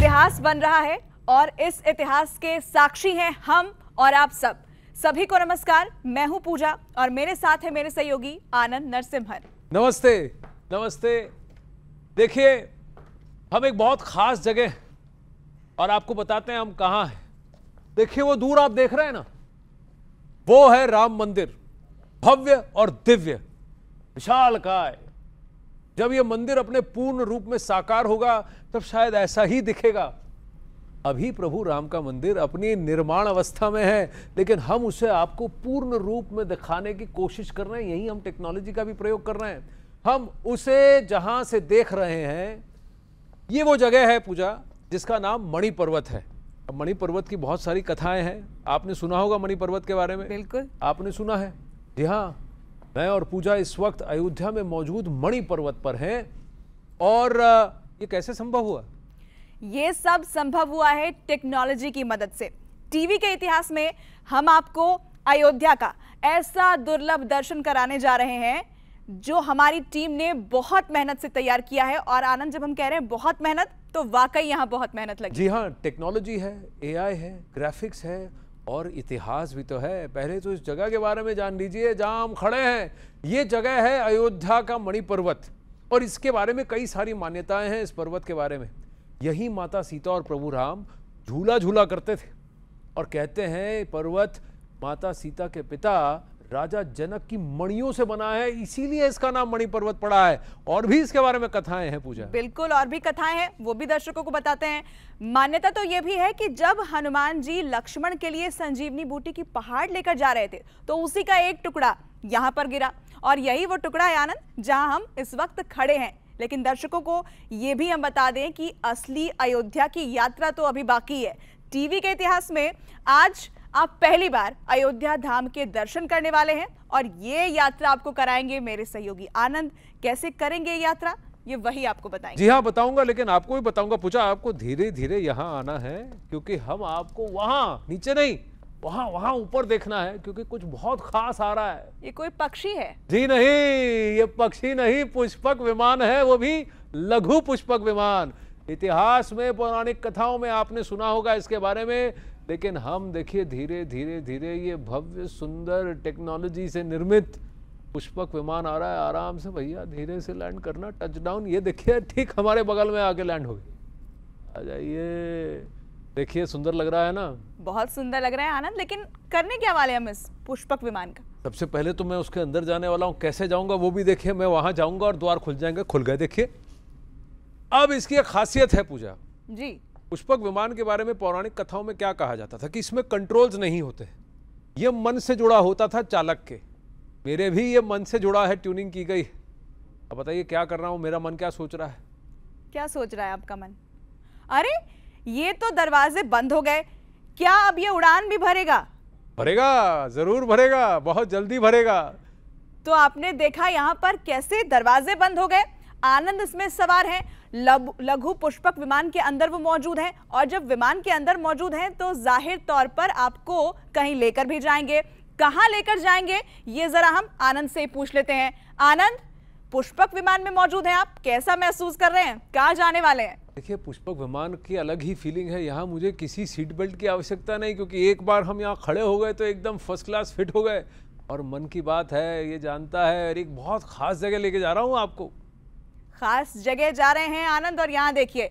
इतिहास बन रहा है और इस इतिहास के साक्षी हैं हम और आप सब। सभी को नमस्कार, मैं हूं पूजा और मेरे साथ है मेरे सहयोगी आनंद नरसिम्हन। नमस्ते। नमस्ते। देखिए, हम एक बहुत खास जगह और आपको बताते हैं हम कहां हैं। देखिए, वो दूर आप देख रहे हैं ना, वो है राम मंदिर, भव्य और दिव्य, विशालकाय। जब ये मंदिर अपने पूर्ण रूप में साकार होगा तब शायद ऐसा ही दिखेगा। अभी प्रभु राम का मंदिर अपनी निर्माण अवस्था में है, लेकिन हम उसे आपको पूर्ण रूप में दिखाने की कोशिश कर रहे हैं। यही हम टेक्नोलॉजी का भी प्रयोग कर रहे हैं। हम उसे जहां से देख रहे हैं, ये वो जगह है पूजा जिसका नाम मणि पर्वत है। अब मणि पर्वत की बहुत सारी कथाएं हैं, आपने सुना होगा मणि पर्वत के बारे में। बिल्कुल, आपने सुना है। जी हाँ, मैं और पूजा इस वक्त अयोध्या में मौजूद मणि पर्वत पर हैं। और ये कैसे संभव हुआ? ये सब संभव हुआ है टेक्नोलॉजी की मदद से। टीवी के इतिहास में हम आपको अयोध्या का ऐसा दुर्लभ दर्शन कराने जा रहे हैं जो हमारी टीम ने बहुत मेहनत से तैयार किया है। और आनंद, जब हम कह रहे हैं बहुत मेहनत, तो वाकई यहाँ बहुत मेहनत लगी। जी हाँ, टेक्नोलॉजी है, एआई है, ग्राफिक्स है और इतिहास भी तो है। पहले तो इस जगह के बारे में जान लीजिए जहां हम खड़े हैं। ये जगह है अयोध्या का मणि पर्वत और इसके बारे में कई सारी मान्यताएं हैं। इस पर्वत के बारे में यही माता सीता और प्रभु राम झूला झूला करते थे और कहते हैं पर्वत माता सीता के पिता राजा जनक की मणियों से बना है, इसीलिए इसका नाम मणि पर्वत पड़ा है। और भी इसके बारे में कथाएं हैं पूजा। बिल्कुल, और भी कथाएं हैं, वो भी दर्शकों को बताते हैं। मान्यता तो ये भी है कि जब हनुमान जी लक्ष्मण के लिए संजीवनी बूटी की पहाड़ लेकर जा रहे थे तो उसी का एक टुकड़ा यहाँ पर गिरा और यही वो टुकड़ा है आनंद जहां हम इस वक्त खड़े हैं। लेकिन दर्शकों को ये भी हम बता दें कि असली अयोध्या की यात्रा तो अभी बाकी है। टीवी के इतिहास में आज आप पहली बार अयोध्या धाम के दर्शन करने वाले हैं और ये यात्रा आपको कराएंगे मेरे सहयोगी आनंद। कैसे करेंगे ये यात्रा, ये वही आपको बताएंगे। जी हाँ, बताऊंगा, लेकिन आपको भी बताऊंगा पूजा। आपको धीरे धीरे यहाँ आना है क्योंकि हम आपको वहाँ नीचे नहीं, वहाँ ऊपर देखना है क्योंकि कुछ बहुत खास आ रहा है। ये कोई पक्षी है? जी नहीं, ये पक्षी नहीं, पुष्पक विमान है, वो भी लघु पुष्पक विमान। इतिहास में, पौराणिक कथाओं में आपने सुना होगा इसके बारे में, लेकिन हम देखिए धीरे धीरे धीरे ये भव्य सुंदर टेक्नोलॉजी से निर्मित पुष्पक विमान आ रहा है। आराम से भैया, धीरे से लैंड करना, टच डाउन। ये देखिए ठीक हमारे बगल में आके लैंड हो गई। आ जाइए, देखिए सुंदर लग रहा है ना? बहुत सुंदर लग रहा है आनंद, लेकिन करने क्या वाले हम इस पुष्पक विमान का? सबसे पहले तो मैं उसके अंदर जाने वाला हूँ। कैसे जाऊंगा वो भी देखिए। मैं वहां जाऊंगा और द्वार खुल जाएंगे। खुल गए, देखिए। अब इसकी एक खासियत है पूजा जी। पुष्पक विमान के बारे में पौराणिक कथाओं में क्या कहा जाता था कि इसमें कंट्रोल्स नहीं होते, ये मन से जुड़ा होता था चालक के। मेरे भी ये मन से जुड़ा है, ट्यूनिंग की गई। अब बताइए क्या कर रहा हूं, मेरा मन क्या सोच रहा है? क्या सोच रहा है आपका मन? अरे, ये तो दरवाजे बंद हो गए, क्या अब ये उड़ान भी भरेगा? भरेगा, जरूर भरेगा, बहुत जल्दी भरेगा। तो आपने देखा यहाँ पर कैसे दरवाजे बंद हो गए। आनंद इसमें सवार है, लघु पुष्पक विमान के अंदर वो मौजूद हैं और जब विमान के अंदर मौजूद हैं तो जाहिर तौर पर आपको कहीं लेकर भी जाएंगे। कहां लेकर जाएंगे ये जरा हम आनंद से पूछ लेते हैं। आनंद, पुष्पक विमान में मौजूद हैं आप, कैसा महसूस कर रहे हैं, कहां जाने वाले हैं? देखिए, पुष्पक विमान की अलग ही फीलिंग है। यहाँ मुझे किसी सीट बेल्ट की आवश्यकता नहीं क्योंकि एक बार हम यहाँ खड़े हो गए तो एकदम फर्स्ट क्लास फिट हो गए। और मन की बात है, ये जानता है, और एक बहुत खास जगह लेके जा रहा हूँ आपको। खास जगह जा रहे हैं आनंद, और यहाँ देखिए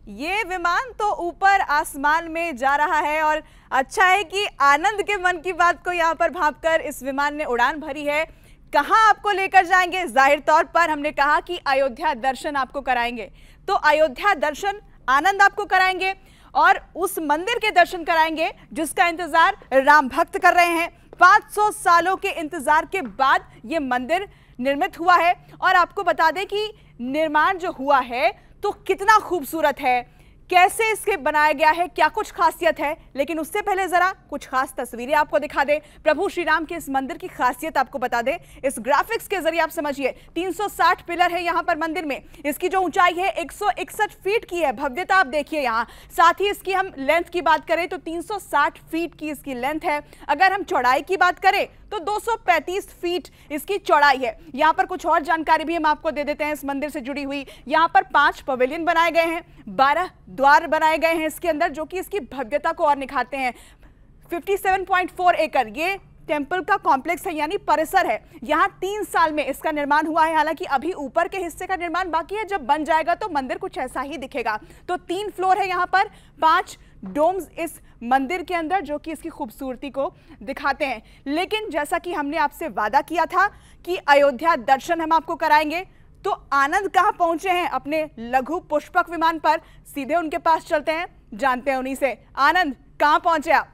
ये विमान तो ऊपर आसमान में जा रहा है और अच्छा है कि आनंद के मन की बात को यहाँ पर भांपकर इस विमान ने उड़ान भरी है। कहाँ आपको लेकर जाएंगे? जाहिर तौर पर हमने कहा कि अयोध्या दर्शन आपको कराएंगे, तो अयोध्या दर्शन आनंद आपको कराएंगे और उस मंदिर के दर्शन कराएंगे जिसका इंतजार राम भक्त कर रहे हैं। 500 सालों के इंतजार के बाद ये मंदिर निर्मित हुआ है और आपको बता दें कि निर्माण जो हुआ है तो कितना खूबसूरत है, कैसे इसके बनाया गया है, क्या कुछ खासियत है। लेकिन उससे पहले जरा कुछ खास तस्वीरें आपको दिखा दे। प्रभु श्री राम के इस मंदिर की खासियत आपको बता दे इस ग्राफिक्स के जरिए। आप समझिए 360 पिलर है यहाँ पर मंदिर में। इसकी जो ऊंचाई है 161 फीट की है। भव्यता आप देखिए यहाँ। साथ ही इसकी हम लेंथ की बात करें तो 360 फीट की इसकी लेंथ है। अगर हम चौड़ाई की बात करें तो 235 फीट इसकी चौड़ाई है। यहाँ पर कुछ और जानकारी भी हम आपको दे देते हैं इस मंदिर से जुड़ी हुई। यहाँ पर 5 पवेलियन बनाए गए हैं, 12 द्वार बनाए गए हैं इसके अंदर, जो कि इसकी भव्यता को और निखारते हैं। 57.4 एकड़ ये टेंपल का कॉम्प्लेक्स है, यानी परिसर है। यहाँ 3 साल में इसका निर्माण हुआ है। हालांकि अभी ऊपर के हिस्से का निर्माण बाकी है, जब बन जाएगा तो मंदिर कुछ ऐसा ही दिखेगा। तो 3 फ्लोर है यहाँ पर, 5 डोम्स इस मंदिर के अंदर, जो कि इसकी खूबसूरती को दिखाते हैं। लेकिन जैसा कि हमने आपसे वादा किया था कि अयोध्या दर्शन हम आपको कराएंगे, तो आनंद कहाँ पहुंचे हैं अपने लघु पुष्पक विमान पर। सीधे उनके पास चलते हैं, जानते हैं उन्हीं से। आनंद, कहाँ पहुंचे आप?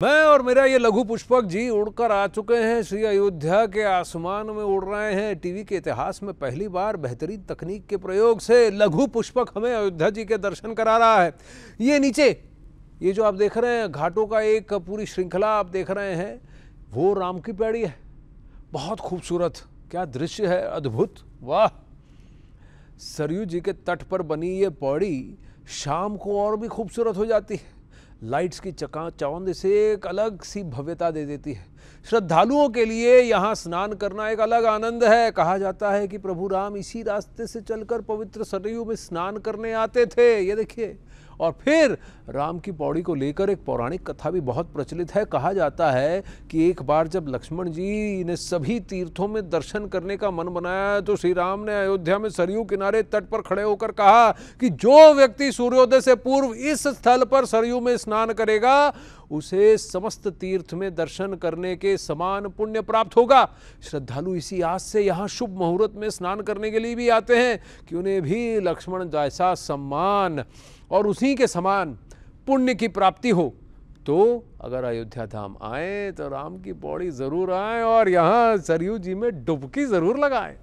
मैं और मेरा ये लघु पुष्पक जी उड़कर आ चुके हैं, श्री अयोध्या के आसमान में उड़ रहे हैं। टीवी के इतिहास में पहली बार बेहतरीन तकनीक के प्रयोग से लघु पुष्पक हमें अयोध्या जी के दर्शन करा रहा है। ये नीचे ये जो आप देख रहे हैं घाटों का एक पूरी श्रृंखला आप देख रहे हैं, वो राम की पैड़ी है। बहुत खूबसूरत, क्या दृश्य है, अद्भुत, वाह। सरयू जी के तट पर बनी ये पौड़ी शाम को और भी खूबसूरत हो जाती है। लाइट्स की चकाचौंध से एक अलग सी भव्यता दे देती है। श्रद्धालुओं के लिए यहाँ स्नान करना एक अलग आनंद है। कहा जाता है कि प्रभु राम इसी रास्ते से चलकर पवित्र सरयू में स्नान करने आते थे। ये देखिए, और फिर राम की पौड़ी को लेकर एक पौराणिक कथा भी बहुत प्रचलित है। कहा जाता है कि एक बार जब लक्ष्मण जी ने सभी तीर्थों में दर्शन करने का मन बनाया, तो श्री राम ने अयोध्या में सरयू किनारे तट पर खड़े होकर कहा कि जो व्यक्ति सूर्योदय से पूर्व इस स्थल पर सरयू में स्नान करेगा, उसे समस्त तीर्थ में दर्शन करने के समान पुण्य प्राप्त होगा। श्रद्धालु इसी आस से यहाँ शुभ मुहूर्त में स्नान करने के लिए भी आते हैं कि उन्हें भी लक्ष्मण जैसा सम्मान और उसी के समान पुण्य की प्राप्ति हो। तो अगर अयोध्या धाम आए तो राम की पौड़ी जरूर आए और यहाँ सरयू जी में डुबकी जरूर लगाएं।